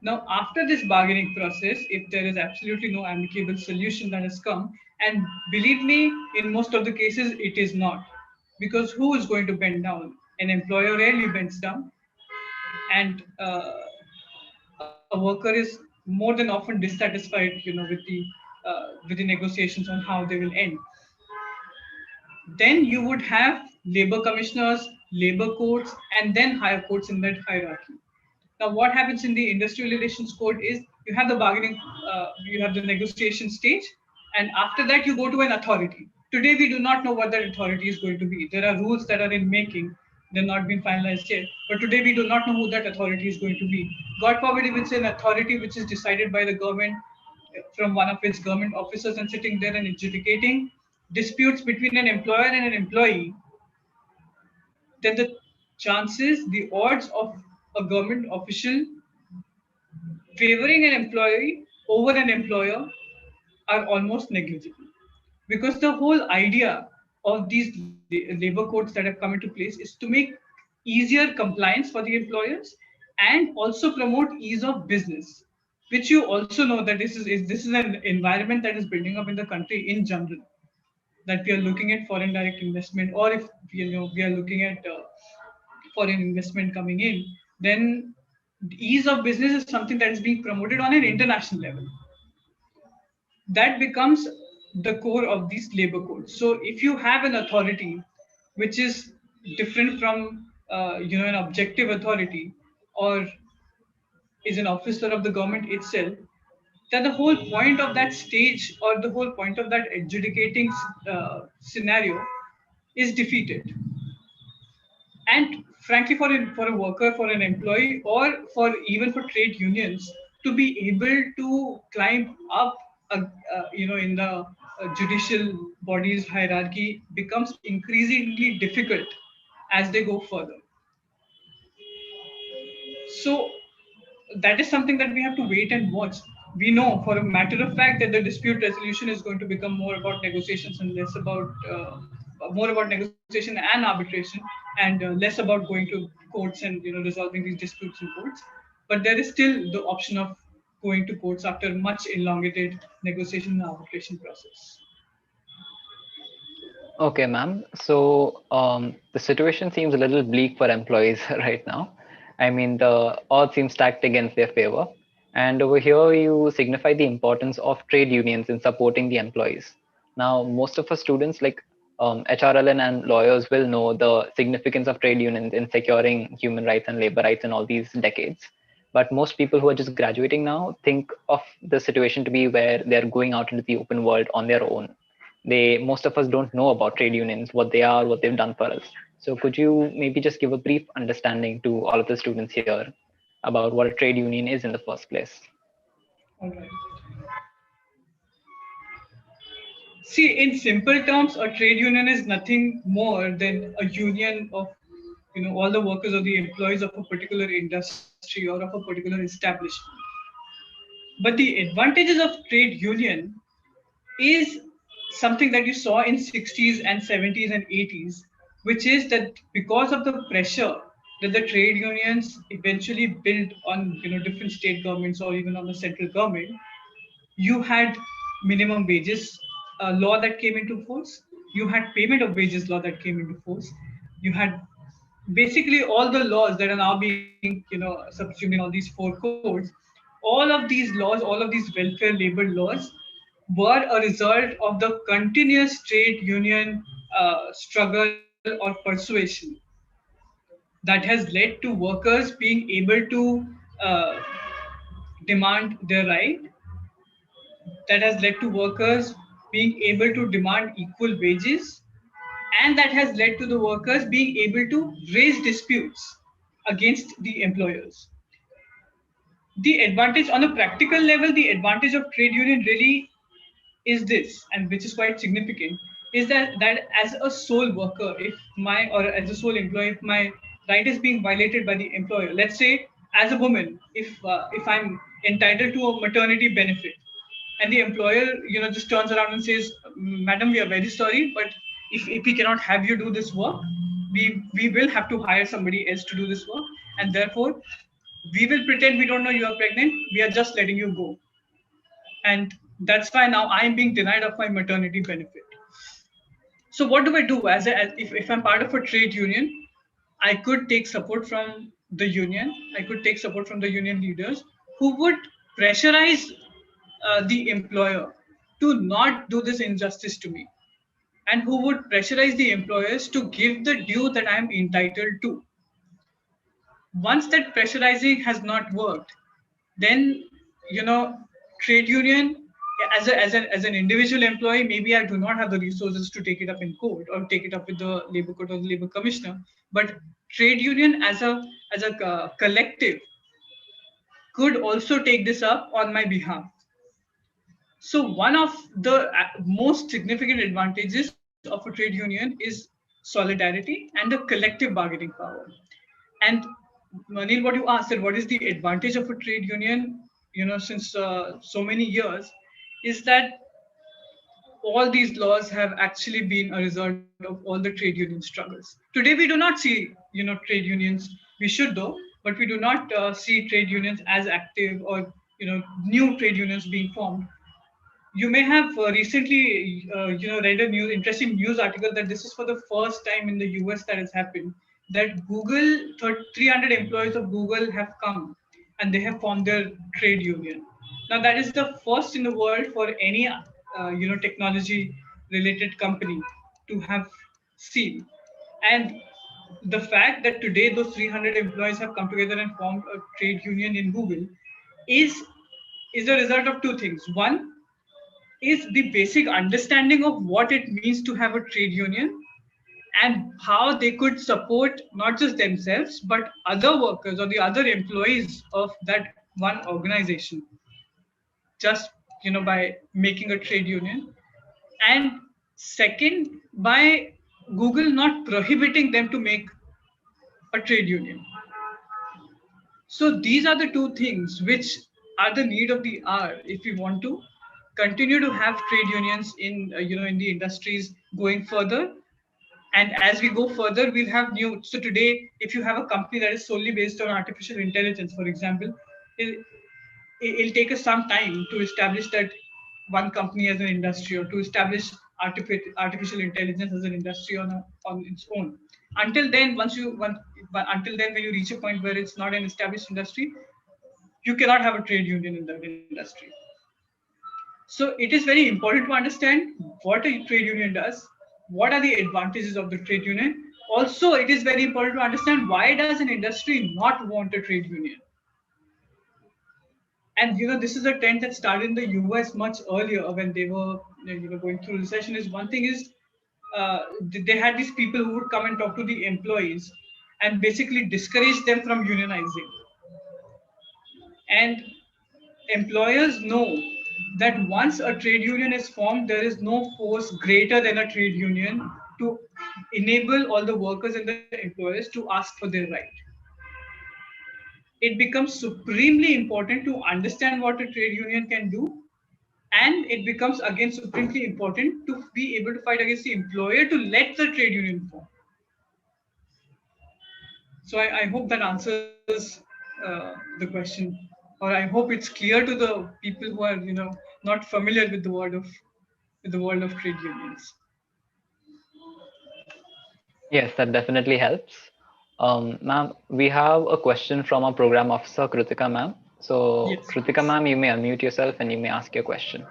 Now, after this bargaining process, if there is absolutely no amicable solution that has come, and believe me, in most of the cases, it is not. Because who is going to bend down? An employer rarely bends down. And a worker is more than often dissatisfied, with the negotiations on how they will end. Then you would have labor commissioners, labor courts, and then higher courts in that hierarchy. Now, what happens in the industrial relations code is you have the bargaining, you have the negotiation stage, and after that you go to an authority. Today we do not know what that authority is going to be. There are rules that are in making. They're not been finalized yet. But today we do not know who that authority is going to be. God forbid if it's an authority which is decided by the government from one of its government officers and sitting there and adjudicating disputes between an employer and an employee, then the chances, the odds of a government official favoring an employee over an employer are almost negligible. Because the whole idea of these labor codes that have come into place is to make easier compliance for the employers and also promote ease of business, which you also know that this is an environment that is building up in the country in general, that we are looking at foreign direct investment, or if we are looking at foreign investment coming in, then ease of business is something that is being promoted on an international level. That becomes the core of these labor codes. So if you have an authority which is different from an objective authority, or is an officer of the government itself, then the whole point of that stage or the whole point of that adjudicating scenario is defeated. And frankly, for a worker, for an employee, or for even for trade unions to be able to climb up in the judicial body's hierarchy becomes increasingly difficult as they go further. So that is something that we have to wait and watch. We know for a matter of fact that the dispute resolution is going to become more about negotiations and less about more about negotiation and arbitration, and less about going to courts and resolving these disputes in courts. But there is still the option of going to courts after much elongated negotiation and arbitration process. Okay, ma'am. So the situation seems a little bleak for employees right now. I mean, the odds seem stacked against their favor. And over here, you signify the importance of trade unions in supporting the employees. Now, most of us students, like HRLN and lawyers, will know the significance of trade unions in securing human rights and labor rights in all these decades. But most people who are just graduating now think of the situation to be where they're going out into the open world on their own. Most of us don't know about trade unions, what they are, what they've done for us. So could you maybe just give a brief understanding to all of the students here about what a trade union is in the first place? All right. See, in simple terms, a trade union is nothing more than a union of all the workers or the employees of a particular industry or of a particular establishment. But the advantages of trade union is something that you saw in 60s and 70s and 80s, which is that because of the pressure that the trade unions eventually built on different state governments or even on the central government, you had minimum wages law that came into force, you had payment of wages law that came into force, you had basically all the laws that are now being subsumed in all these four codes. All of these laws, all of these welfare labor laws were a result of the continuous trade union struggle or persuasion that has led to workers being able to uh, demand their right, that has led to workers being able to demand equal wages, and that has led to the workers being able to raise disputes against the employers. The advantage on a practical level, the advantage of trade union really is this, and which is quite significant, is that as a sole worker, if my or as a sole employee, if my right is being violated by the employer, let's say as a woman, if I'm entitled to a maternity benefit, and the employer just turns around and says, "Madam, we are very sorry, but if we cannot have you do this work, we will have to hire somebody else to do this work, and therefore we will pretend we don't know you are pregnant. We are just letting you go." And that's why now I'm being denied of my maternity benefit. So what do I do if I'm part of a trade union? I could take support from the union. I could take support from the union leaders who would pressurize the employer to not do this injustice to me, and who would pressurize the employers to give the due that I'm entitled to. Once that pressurizing has not worked, then trade union, as an individual employee, maybe I do not have the resources to take it up in court or take it up with the labor court or the labor commissioner, but trade union as a collective could also take this up on my behalf. So one of the most significant advantages of a trade union is solidarity and the collective bargaining power. And Manil, what you asked, that what is the advantage of a trade union, since so many years, is that all these laws have actually been a result of all the trade union struggles. Today, we do not see, trade unions. We should though, but we do not see trade unions as active, or new trade unions being formed. You may have recently, read a interesting news article that this is for the first time in the US that has happened. That Google, 300 employees of Google have come and they have formed their trade union. Now that is the first in the world for any, technology-related company to have seen. And the fact that today those 300 employees have come together and formed a trade union in Google is is a result of two things. One is the basic understanding of what it means to have a trade union and how they could support not just themselves but other workers or the other employees of that one organization. Just by making a trade union, and second, by Google not prohibiting them to make a trade union. So these are the two things which are the need of the hour if we want to continue to have trade unions in in the industries going further. And as we go further, we'll have new. So today, if you have a company that is solely based on artificial intelligence, for example, it, it'll take us some time to establish that one company as an industry, or to establish artificial intelligence as an industry on its own. Until then, until then, when you reach a point where it's not an established industry, you cannot have a trade union in that industry. So it is very important to understand what a trade union does, what are the advantages of the trade union. Also, it is very important to understand why does an industry not want a trade union. And this is a trend that started in the US much earlier when they were going through recession. Is one thing is they had these people who would come and talk to the employees and basically discourage them from unionizing. And employers know that once a trade union is formed, there is no force greater than a trade union to enable all the workers and the employers to ask for their right. It becomes supremely important to understand what a trade union can do, and it becomes again supremely important to be able to fight against the employer to let the trade union form. So I hope that answers the question, or I hope it's clear to the people who are not familiar with the world of trade unions. Yes, that definitely helps. Ma'am, we have a question from our program officer, Kritika ma'am. So, Yes, Kritika please. ma'am, you may unmute yourself and you may ask your question.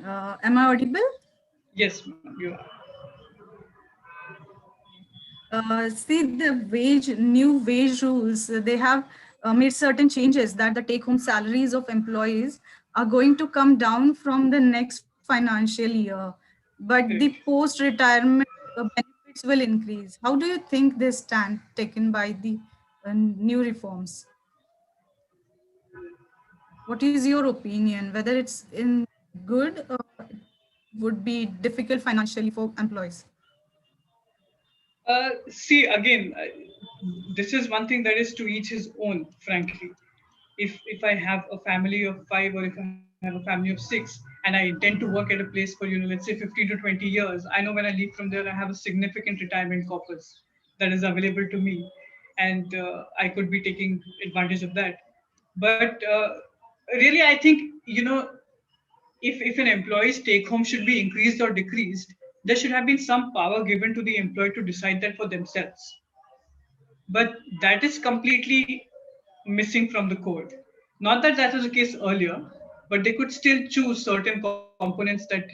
Am I audible? Yes, ma'am, you are. See the new wage rules, they have made certain changes that the take home salaries of employees are going to come down from the next financial year, but the Correct. post retirement benefits will increase. How do you think they stand taken by the new reforms? What is your opinion, whether it's in good or it would be difficult financially for employees? See, again, this is one thing that is to each his own, frankly. If I have a family of 5, or if I have a family of 6, and I intend to work at a place for, let's say 15 to 20 years, I know when I leave from there, I have a significant retirement corpus that is available to me. And I could be taking advantage of that. But really, I think, if an employee's take home should be increased or decreased, there should have been some power given to the employee to decide that for themselves. But that is completely missing from the code. Not that that was the case earlier, but they could still choose certain components that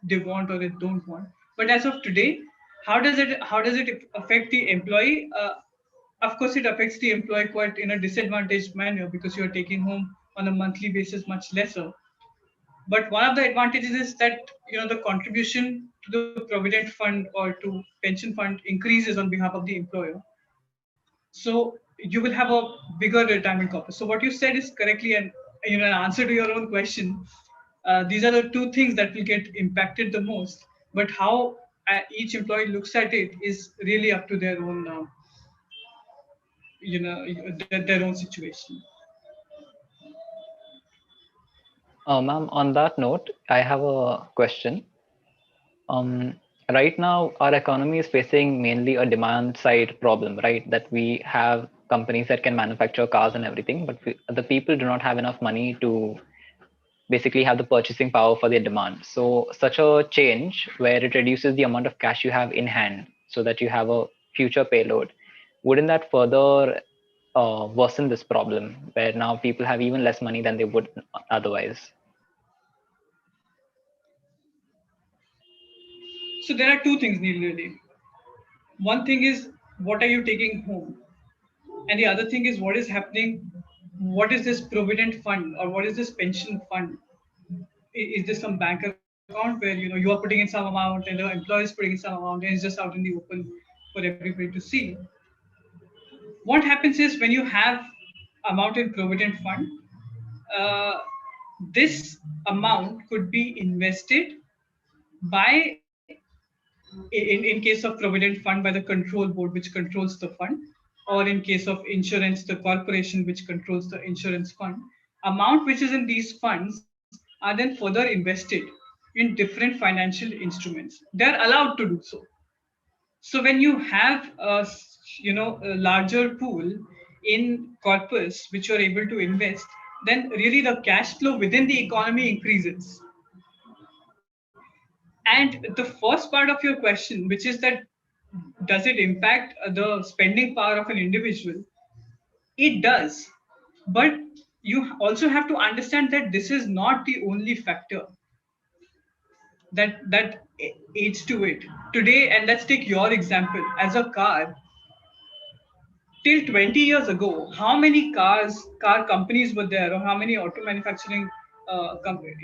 they want or they don't want. But as of today, how does it affect the employee? Of course, it affects the employee quite in a disadvantaged manner because you're taking home on a monthly basis much lesser. But one of the advantages is that the contribution to the provident fund or to pension fund increases on behalf of the employer. So you will have a bigger retirement corpus. So what you said is correctly, and an answer to your own question. These are the two things that will get impacted the most. But how each employee looks at it is really up to their own, their own situation. Ma'am, on that note, I have a question. Um, right now, our economy is facing mainly a demand side problem, right? That we have companies that can manufacture cars and everything, but the people do not have enough money to basically have the purchasing power for their demand. So, such a change where it reduces the amount of cash you have in hand so that you have a future payload, wouldn't that further worsen this problem where now people have even less money than they would otherwise? So there are two things, Neil, really. One thing is, what are you taking home? And the other thing is, what is happening? What is this provident fund, or what is this pension fund? Is this some bank account where you are putting in some amount and the employer is putting in some amount and it's just out in the open for everybody to see? What happens is, when you have amount in provident fund, uh, this amount could be invested by, in case of provident fund, by the control board which controls the fund, or in case of insurance, the corporation which controls the insurance fund. Amount which is in these funds are then further invested in different financial instruments. They are allowed to do so. So when you have a larger pool in corpus which you are able to invest, then really the cash flow within the economy increases. And the first part of your question, which is that does it impact the spending power of an individual? It does. But you also have to understand that this is not the only factor that aids to it. Today, and let's take your example, as a car, till 20 years ago, how many car companies were there, or how many auto manufacturing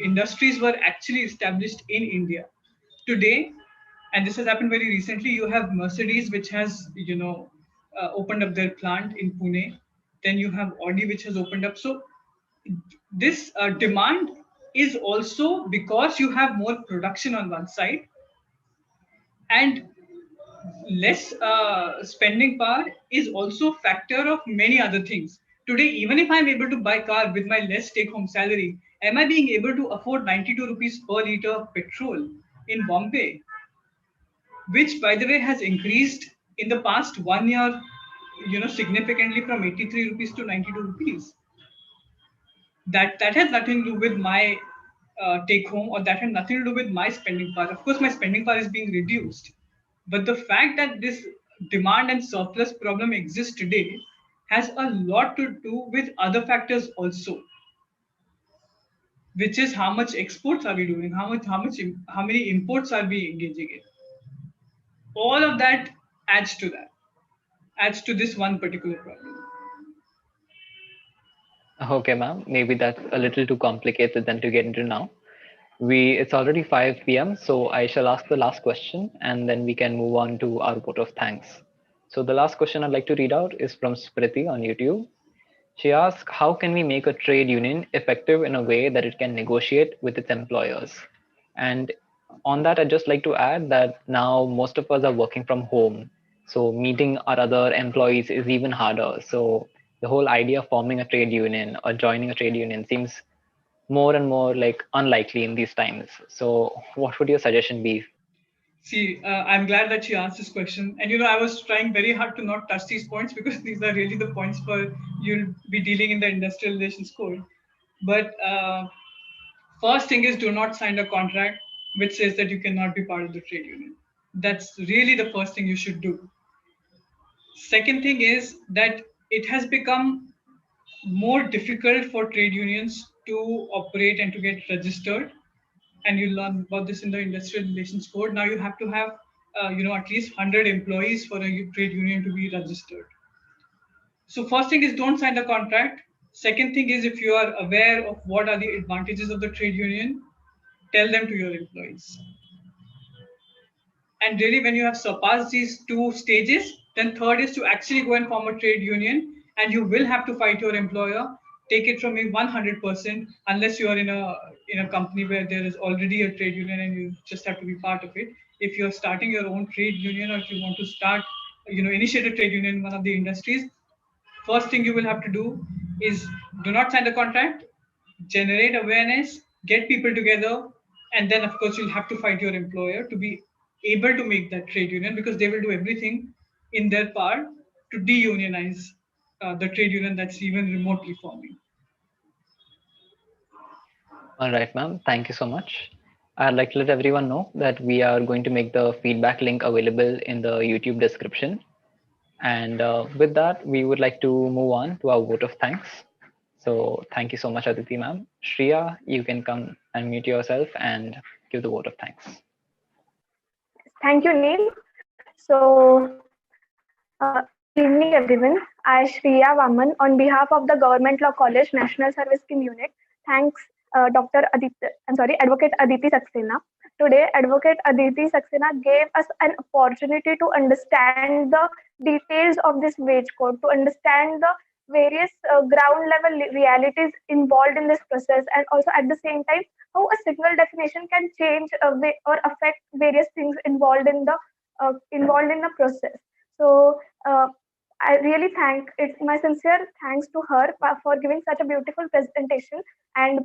industries were actually established in India? Today, and this has happened very recently, you have Mercedes, which has opened up their plant in Pune. Then you have Audi, which has opened up. So this demand is also because you have more production on one side, and less spending power is also factor of many other things. Today, even if I'm able to buy car with my less take-home salary, am I being able to afford 92 rupees per liter of petrol in Bombay, which, by the way, has increased in the past 1 year, significantly from 83 rupees to 92 rupees? That has nothing to do with my take home, or that has nothing to do with my spending power. Of course, my spending power is being reduced, but the fact that this demand and surplus problem exists today has a lot to do with other factors also, which is how much exports are we doing, how many imports are we engaging in. All of that adds to this one particular problem. Okay, ma'am. Maybe that's a little too complicated than to get into now. It's already 5 p.m., so I shall ask the last question and then we can move on to our vote of thanks. So the last question I'd like to read out is from Spriti on YouTube. She asks, how can we make a trade union effective in a way that it can negotiate with its employers? And on that, I'd just like to add that now most of us are working from home. So meeting our other employees is even harder. So the whole idea of forming a trade union or joining a trade union seems more and more like unlikely in these times. So what would your suggestion be? See, I'm glad that you asked this question. And I was trying very hard to not touch these points because these are really the points for you'll be dealing in the industrial relations code. But first thing is, do not sign a contract which says that you cannot be part of the trade union. That's really the first thing you should do. Second thing is that it has become more difficult for trade unions to operate and to get registered. And you learn about this in the industrial relations code. Now you have to have at least 100 employees for a trade union to be registered. So first thing is, don't sign the contract. Second thing is, if you are aware of what are the advantages of the trade union, tell them to your employees. And really, when you have surpassed these two stages, then third is to actually go and form a trade union, and you will have to fight your employer. Take it from me, 100%, unless you are in a company where there is already a trade union and you just have to be part of it. If you're starting your own trade union, or if you want to start, initiate a trade union in one of the industries, first thing you will have to do is do not sign the contract, generate awareness, get people together, and then of course you'll have to fight your employer to be able to make that trade union, because they will do everything in their power to deunionize the trade union that's even remotely forming. All right, ma'am. Thank you so much. I'd like to let everyone know that we are going to make the feedback link available in the YouTube description. And with that, we would like to move on to our vote of thanks. So thank you so much, Aditi ma'am. Shreya, you can come and mute yourself and give the vote of thanks. Thank you, Neil. So, good evening, everyone. I, Shreya Vaman, on behalf of the Government Law College National Service Scheme Unit, thanks Advocate Aditi Saxena. Today, Advocate Aditi Saxena gave us an opportunity to understand the details of this wage code, to understand the various ground level realities involved in this process, and also at the same time how a single definition can change or affect various things involved in the process. So I really thank it's my sincere thanks to her for giving such a beautiful presentation, and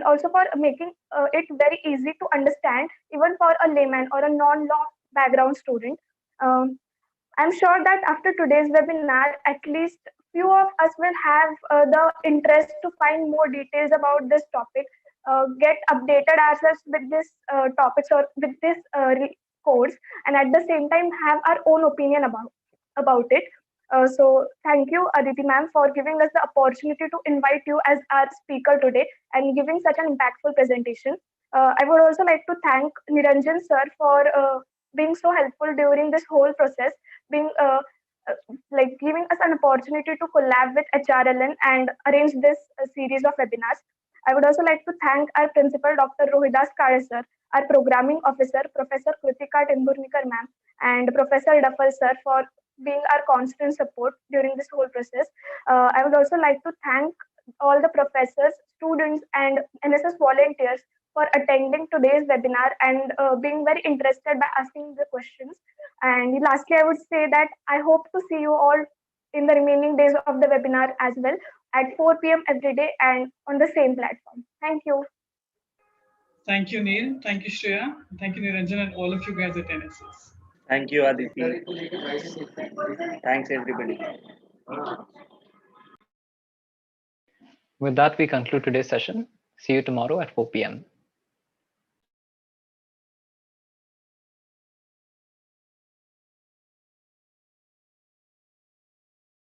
also for making it very easy to understand even for a layman or a non-law background student. Um, I'm sure that after today's webinar, at least few of us will have the interest to find more details about this topic, get updated ourselves with this topics or with this course, and at the same time have our own opinion about it. So thank you, Aditi ma'am, for giving us the opportunity to invite you as our speaker today and giving such an impactful presentation. I would also like to thank Niranjan sir for being so helpful during this whole process, being like giving us an opportunity to collab with HRLN and arrange this series of webinars. I would also like to thank our principal, Dr. Rohidas Kare sir, our programming officer, Professor Kritika Tendurnikar ma'am, and Professor Duffel sir for being our constant support during this whole process. I would also like to thank all the professors, students, and NSS volunteers for attending today's webinar and being very interested by asking the questions. And lastly, I would say that I hope to see you all in the remaining days of the webinar as well at 4 p.m. every day and on the same platform. Thank you. Thank you, Neil. Thank you, Shreya. Thank you, Niranjan, and all of you guys at NSS. Thank you, Aditi. Thanks, everybody. With that, we conclude today's session. See you tomorrow at 4 p.m.